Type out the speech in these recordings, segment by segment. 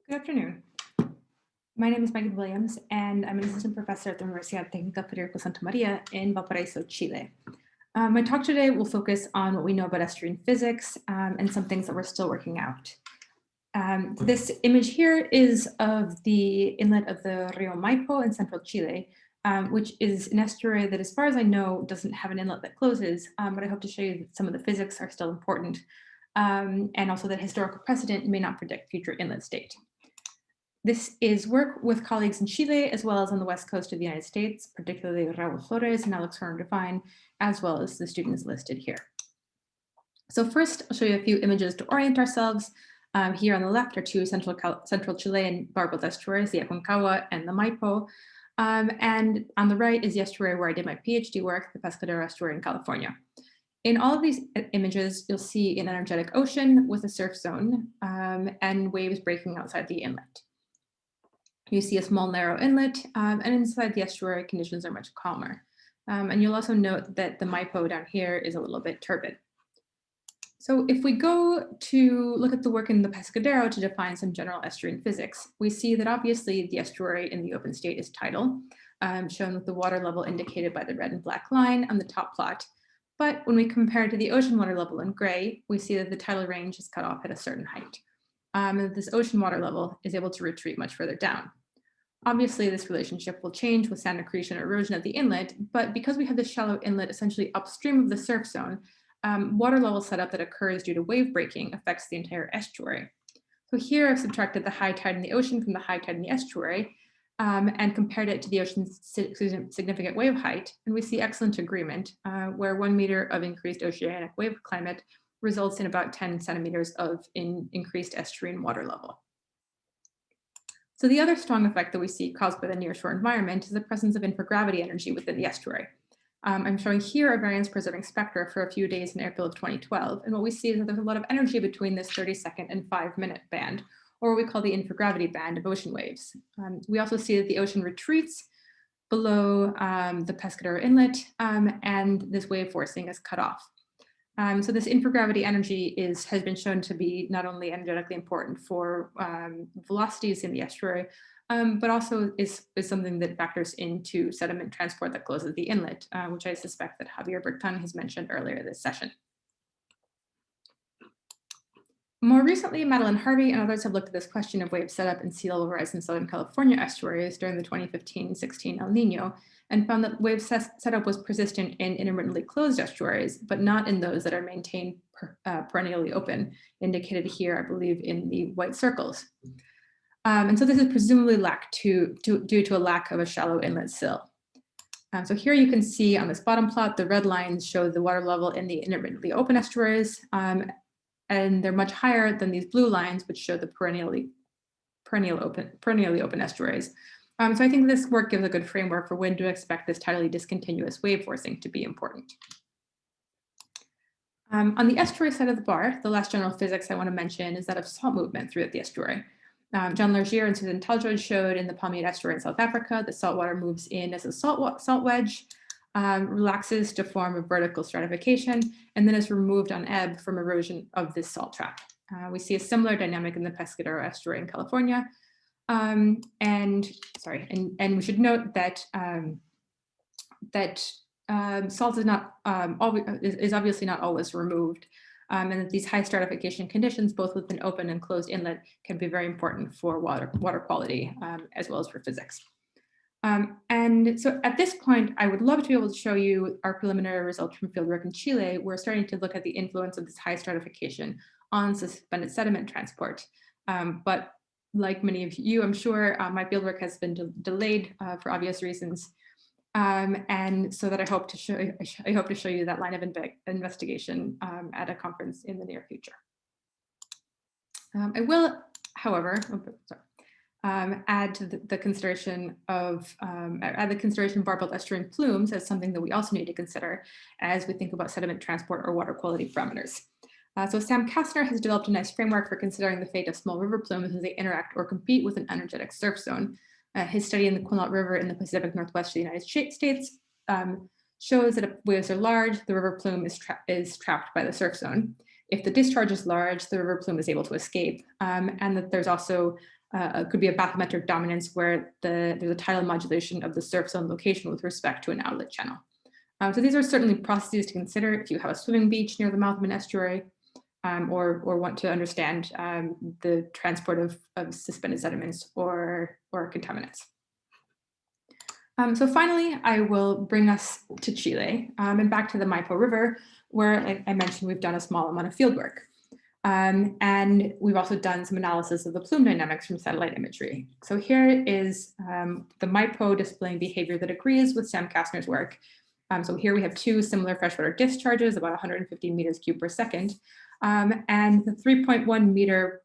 Good afternoon. My name is Megan Williams, and I'm an assistant professor at the Universidad Técnica Federico Santa María in Valparaiso, Chile. My talk today will focus on what we know about estuarine physics and some things that we're still working out. This image here is of the inlet of the Rio Maipo in Central Chile, which is an estuary that, as far as I know, doesn't have an inlet that closes, but I hope to show you that some of the physics are still important, and also that historical precedent may not predict future inlet state. This is work with colleagues in Chile, as well as on the west coast of the United States, particularly Raul Flores and Alex Horner-Devine, as well as the students listed here. So first, I'll show you a few images to orient ourselves. Here on the left are two central Chilean barbelled estuaries, the Aconcagua and the Maipo. And on the right is the estuary where I did my PhD work, the Pescadero Estuary in California. In all of these images, you'll see an energetic ocean with a surf zone and waves breaking outside the inlet. You see a small narrow inlet, and inside the estuary, conditions are much calmer. And you'll also note that the Maipo down here is a little bit turbid. So if we go to look at the work in the Pescadero to define some general estuarine physics, we see that obviously the estuary in the open state is tidal, shown with the water level indicated by the red and black line on the top plot. But when we compare it to the ocean water level in gray, we see that the tidal range is cut off at a certain height. And this ocean water level is able to retreat much further down. Obviously, this relationship will change with sand accretion or erosion at the inlet, but because we have this shallow inlet essentially upstream of the surf zone, water level setup that occurs due to wave breaking affects the entire estuary. So here I've subtracted the high tide in the ocean from the high tide in the estuary and compared it to the ocean's significant wave height, and we see excellent agreement, where 1 meter of increased oceanic wave climate results in about 10 centimeters of increased estuarine water level. So the other strong effect that we see caused by the nearshore environment is the presence of infragravity energy within the estuary. I'm showing here a variance-preserving spectra for a few days in April of 2012, and what we see is that there's a lot of energy between this 30-second and 5-minute band, or what we call the infragravity band of ocean waves. We also see that the ocean retreats below the Pescadero Inlet, and this wave forcing is cut off. So this infragravity energy has been shown to be not only energetically important for velocities in the estuary, but also is something that factors into sediment transport that closes the inlet, which I suspect that Javier Bertan has mentioned earlier this session. More recently, Madeline Harvey and others have looked at this question of wave setup and sea level rise in Southern California estuaries during the 2015-16 El Nino, and found that wave setup was persistent in intermittently closed estuaries, but not in those that are maintained perennially open, indicated here, I believe, in the white circles. And so this is presumably due to a lack of a shallow inlet sill. So here you can see on this bottom plot, the red lines show the water level in the intermittently open estuaries, and they're much higher than these blue lines, which show the perennially open estuaries. So I think this work gives a good framework for when to expect this tidally discontinuous wave forcing to be important. On the estuary side of the bar, the last general physics I want to mention is that of salt movement throughout the estuary. John Largier and Susan Taljaard showed in the Palmate estuary in South Africa that salt water moves in as a salt wedge, relaxes to form a vertical stratification, and then is removed on ebb from erosion of this salt trap. We see a similar dynamic in the Pescadero estuary in California. And we should note that salt is obviously not always removed, and that these high stratification conditions, both with an open and closed inlet, can be very important for water quality as well as for physics. And so at this point, I would love to be able to show you our preliminary results from fieldwork in Chile. We're starting to look at the influence of this high stratification on suspended sediment transport. But like many of you, I'm sure, my fieldwork has been delayed for obvious reasons. And so that I hope to show you that line of investigation at a conference in the near future. I will, however, add to the consideration of barbelled estuarine plumes as something that we also need to consider as we think about sediment transport or water quality parameters. So Sam Kastner has developed a nice framework for considering the fate of small river plumes as they interact or compete with an energetic surf zone. His study in the Quinault River in the Pacific Northwest of the United States shows that if waves are large, the river plume is trapped by the surf zone. If the discharge is large, the river plume is able to escape, and that there's also could be a bathymetric dominance where there's a tidal modulation of the surf zone location with respect to an outlet channel. So these are certainly processes to consider if you have a swimming beach near the mouth of an estuary, or want to understand the transport of suspended sediments or contaminants. So finally, I will bring us to Chile and back to the Maipo River, where, like I mentioned, we've done a small amount of field work. And we've also done some analysis of the plume dynamics from satellite imagery. So here is the Maipo displaying behavior that agrees with Sam Kastner's work. So here we have two similar freshwater discharges, about 150 meters cubed per second. And the 3.1 meter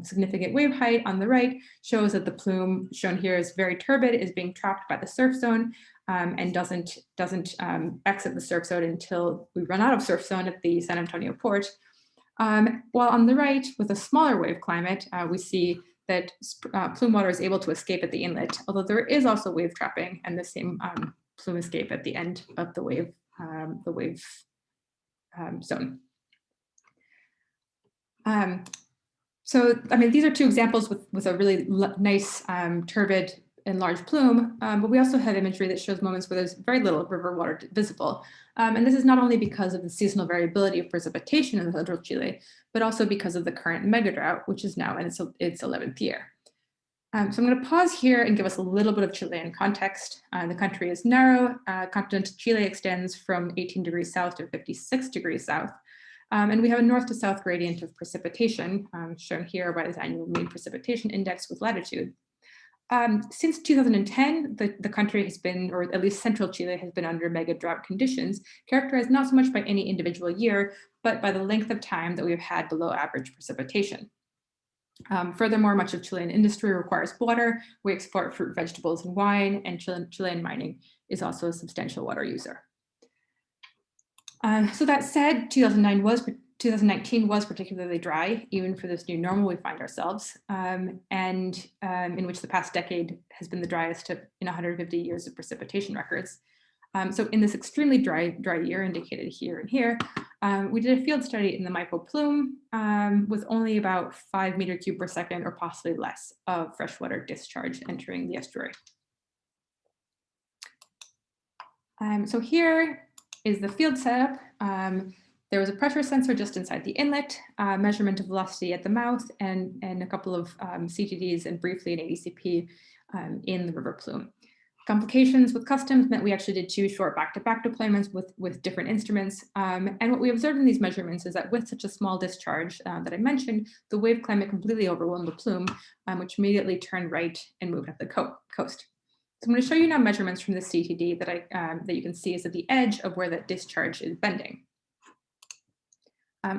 significant wave height on the right shows that the plume shown here is very turbid, is being trapped by the surf zone, and doesn't exit the surf zone until we run out of surf zone at the San Antonio port. While on the right, with a smaller wave climate, we see that plume water is able to escape at the inlet, although there is also wave trapping and the same plume escape at the end of the wave zone. So, I mean, these are two examples with a really nice turbid and large plume, but we also have imagery that shows moments where there's very little river water visible. And this is not only because of the seasonal variability of precipitation in Central Chile, but also because of the current mega-drought, which is now in its 11th year. So I'm going to pause here and give us a little bit of Chilean context. The country is narrow. Continental Chile extends from 18 degrees south to 56 degrees south. And we have a north to south gradient of precipitation, shown here by this annual mean precipitation index with latitude. Since 2010, the country has been, or at least Central Chile has been under mega drought conditions, characterized not so much by any individual year, but by the length of time that we've had below average precipitation. Furthermore, much of Chilean industry requires water. We export fruit, vegetables, and wine, and Chilean mining is also a substantial water user. So that said, 2019 was particularly dry, even for this new normal we find ourselves, and in which the past decade has been the driest in 150 years of precipitation records. So in this extremely dry year indicated here and here, we did a field study in the Maipo plume with only about 5 meter cubed per second or possibly less of freshwater discharge entering the estuary. So here is the field setup. There was a pressure sensor just inside the inlet, measurement of velocity at the mouth, and a couple of CTDs and briefly an ADCP in the river plume. Complications with customs meant we actually did 2 short back-to-back deployments with different instruments. And what we observed in these measurements is that with such a small discharge that I mentioned, the wave climate completely overwhelmed the plume, which immediately turned right and moved up the coast. So I'm going to show you now measurements from the CTD that you can see is at the edge of where that discharge is bending.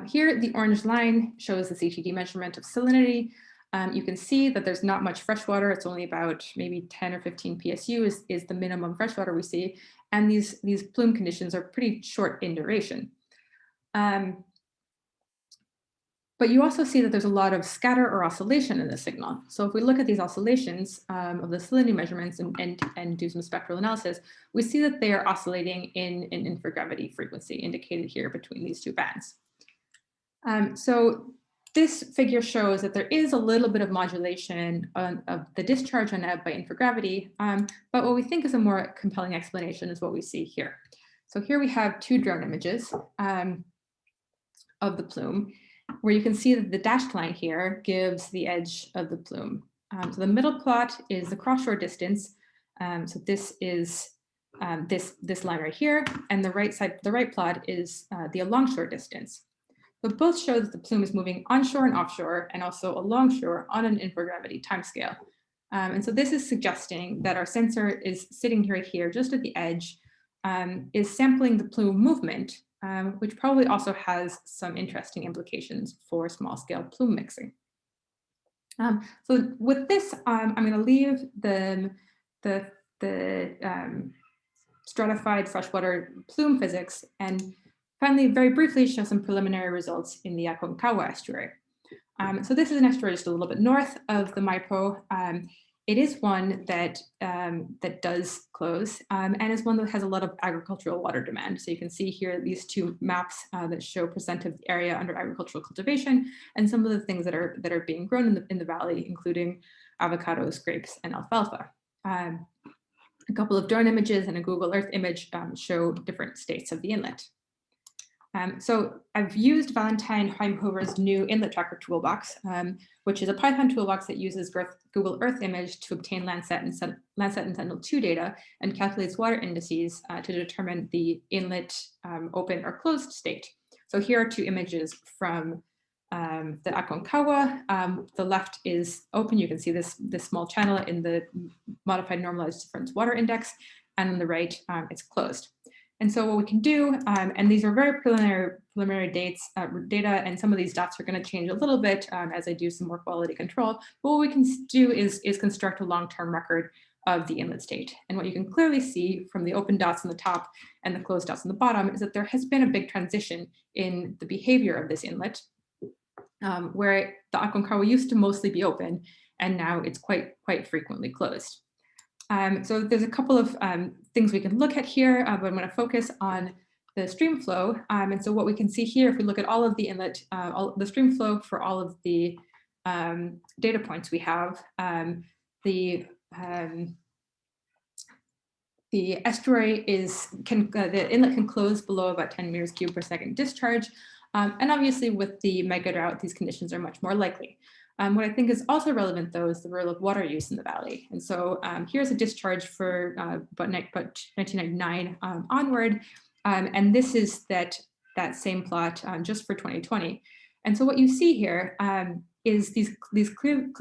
Here, the orange line shows the CTD measurement of salinity. You can see that there's not much freshwater. It's only about maybe 10 or 15 PSU is the minimum freshwater we see. And these plume conditions are pretty short in duration. But you also see that there's a lot of scatter or oscillation in the signal. So if we look at these oscillations of the salinity measurements and do some spectral analysis, we see that they are oscillating in an infragravity frequency indicated here between these 2 bands. So this figure shows that there is a little bit of modulation of the discharge on ebb by infragravity, but what we think is a more compelling explanation is what we see here. So here we have 2 drone images of the plume, where you can see that the dashed line here gives the edge of the plume. So the middle plot is the cross-shore distance. So this is this line right here, and the right plot is the alongshore distance. But both show that the plume is moving onshore and offshore, and also alongshore on an infragravity timescale. And so this is suggesting that our sensor is sitting right here, just at the edge, is sampling the plume movement, which probably also has some interesting implications for small-scale plume mixing. So with this, I'm going to leave the stratified freshwater plume physics and finally, very briefly, show some preliminary results in the Aconcagua estuary. So this is an estuary just a little bit north of the Maipo. it is one that that does close and is one that has a lot of agricultural water demand. So you can see here these two maps that show percent of the area under agricultural cultivation and some of the things that are being grown in the valley, including avocados, grapes, and alfalfa. A couple of drone images and a Google Earth image show different states of the inlet. So I've used Valentine Heimhover's new inlet tracker toolbox, which is a Python toolbox that uses Google Earth image to obtain Landsat and Sentinel-2 data and calculates water indices to determine the inlet open or closed state. So here are two images from the Aconcagua. The left is open. You can see this small channel in the modified normalized difference water index, and on the right, it's closed. And so what we can do, and these are very preliminary data, and some of these dots are going to change a little bit as I do some more quality control. But what we can do is construct a long-term record of the inlet state. And what you can clearly see from the open dots on the top and the closed dots on the bottom is that there has been a big transition in the behavior of this inlet, where the Aconcagua used to mostly be open, and now it's quite frequently closed. So there's a couple of things we can look at here, but I'm going to focus on the stream flow. And so what we can see here, if we look at all of the inlet, the stream flow for all of the data points we have, the estuary the inlet can close below about 10 meters cubed per second discharge. And obviously with the mega-drought, these conditions are much more likely. What I think is also relevant, though, is the role of water use in the valley. And so here's a discharge for about 1999 onward. And this is that same plot just for 2020. And so what you see here is these clear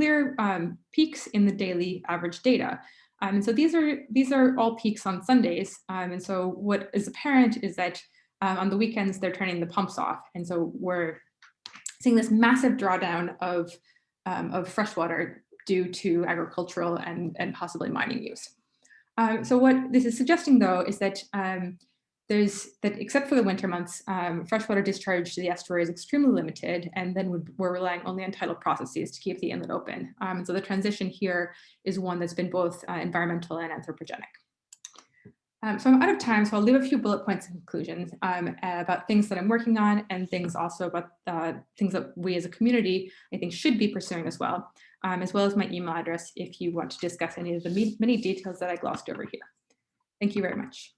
peaks in the daily average data. And so these are all peaks on Sundays. And so what is apparent is that on the weekends, they're turning the pumps off. And so we're seeing this massive drawdown of freshwater due to agricultural and possibly mining use. So what this is suggesting, though, is that except for the winter months, freshwater discharge to the estuary is extremely limited, and then we're relying only on tidal processes to keep the inlet open. So the transition here is one that's been both environmental and anthropogenic. So I'm out of time, so I'll leave a few bullet points and conclusions about things that I'm working on and things also about things that we as a community, I think, should be pursuing as well as my email address if you want to discuss any of the many details that I glossed over here. Thank you very much.